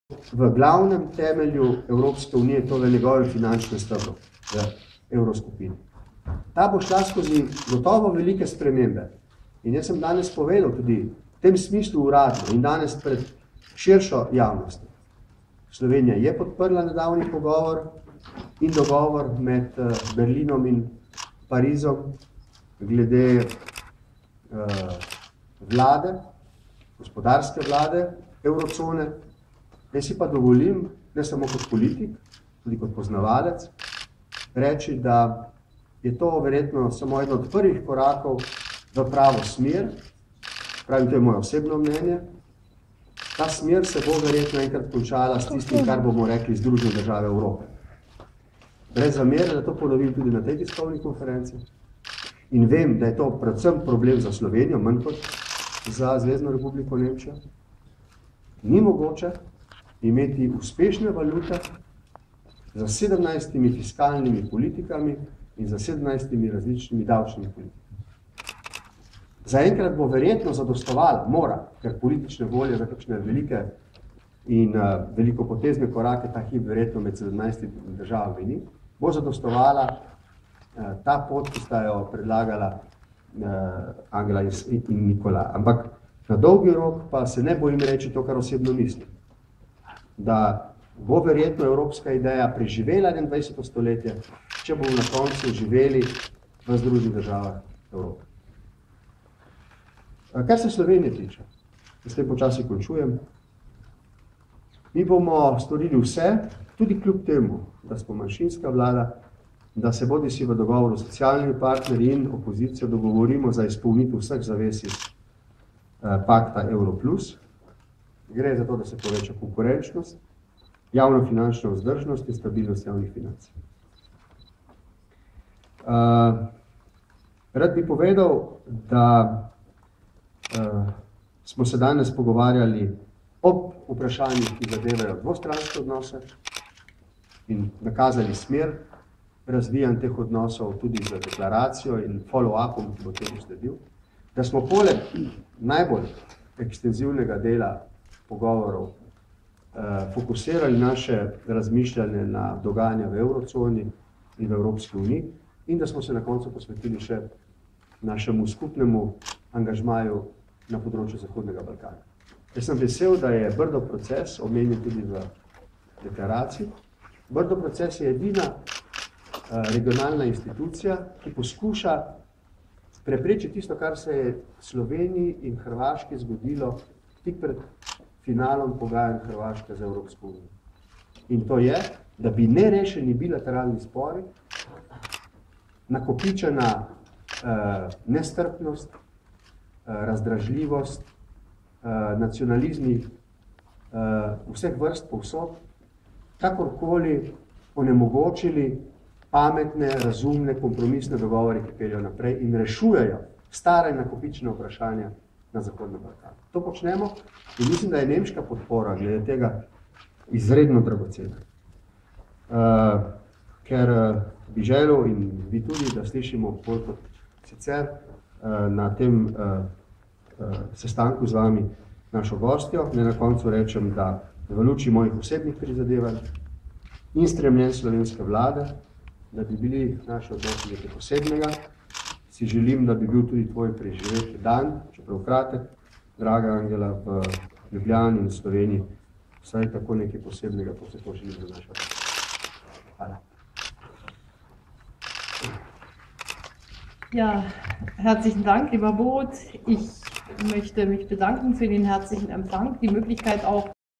v glavnem temelju Evropske unije, to v njegovem finančnem stebru, v evroskupini. Ta bo šla skozi gotovo velike spremembe. In jaz sem danes povedal tudi v tem smislu uradno in danes pred širšo javnostjo. Slovenija je podprla nedavni pogovor in dogovor med Berlinom in Parizom glede vlade, gospodarske vlade evrocone. Jaz si pa dovolim, ne samo kot politik, tudi kot poznavalec, reči, da je to verjetno samo eno od prvih korakov v pravo smer. Pravim, to je moje osebno mnenje. Ta smer se bo verjetno enkrat končala s tistim, kar bomo rekli Združene države Evrope. Brez zamere, da to ponovim tudi na tej tiskovni konferenci. In vem, da je to predvsem problem za Slovenijo, manj kot za Zvezno republiko Nemčijo. Ni mogoče imeti uspešne valute za 17 fiskalnimi politikami in za 17 različnimi davčnimi politikami. Zaenkrat bo verjetno zadostovala, mora, ker politične volje za kakšne velike in velikopotezne korake ta hip verjetno med 17 državami ni, bo zadostovala ta pot, ki sta jo predlagala Angela in Nikola. Ampak na dolgi rok pa se ne bojim reči to, kar osebno mislim. Da bo verjetno evropska ideja preživela 21. stoletje, če bomo na koncu živeli v Združenih državah Evrope. Kar se Slovenije tiče, s tem počasi končujem, mi bomo storili vse, tudi kljub temu, da smo manjšinska vlada, da se bodisi v dogovoru s socialnimi partnerji in opozicijo dogovorimo za izpolnitev vseh zavez iz pakta Euro plus. Gre za to, da se poveča konkurenčnost, javno-finančna vzdržnost in stabilnost javnih financ. Rad bi povedal, da smo se danes pogovarjali ob vprašanjih, ki zadevajo dvostranske odnose in nakazali smer razvijanj teh odnosov tudi z deklaracijo in follow-upom, ki bo temu sledil. Da smo poleg najbolj ekstenzivnega dela pogovorov fokusirali naše razmišljanje na dogajanja v Evroconi in v Evropski uniji in da smo se na koncu posvetili še našemu skupnemu angažmaju na področju Zahodnega Balkana. Jaz sem vesel, da je Brdo proces omenjen tudi v deklaraciji. Brdo proces je edina regionalna institucija, ki poskuša preprečiti tisto, kar se je Sloveniji in Hrvaški zgodilo tik pred finalom pogajanj Hrvaške za Evropsko unijo. In to je, da bi nerešeni bilateralni spori, nakopičena nestrpnost, razdražljivost, nacionalizmi vseh vrst povsod, kakorkoli onemogočili pametne, razumne, kompromisne dogovore, ki peljejo naprej in rešujejo stara in nakopičena vprašanja na Zahodnem Balkanu. To počnemo in mislim, da je nemška podpora glede tega izredno dragocena. Ker bi želel in vi tudi, da slišimo bolj kot sicer na tem sestanku z vami našo gostjo. Ne na koncu rečem, da v luči mojih osebnih prizadevanj in stremljenj slovenske vlade, da bi bili naši odnosi nekaj posebnega, si želim, da bi bil tudi tvoj preživeti dan, čeprav kratek, draga Angela, v Ljubljani in Sloveniji, vsaj tako nekaj posebnega, ko se to želim za našo vlado. Hvala. Ja, herzlichen Dank, lieber Boruth. Ich möchte mich bedanken für den herzlichen Empfang, die Möglichkeit auch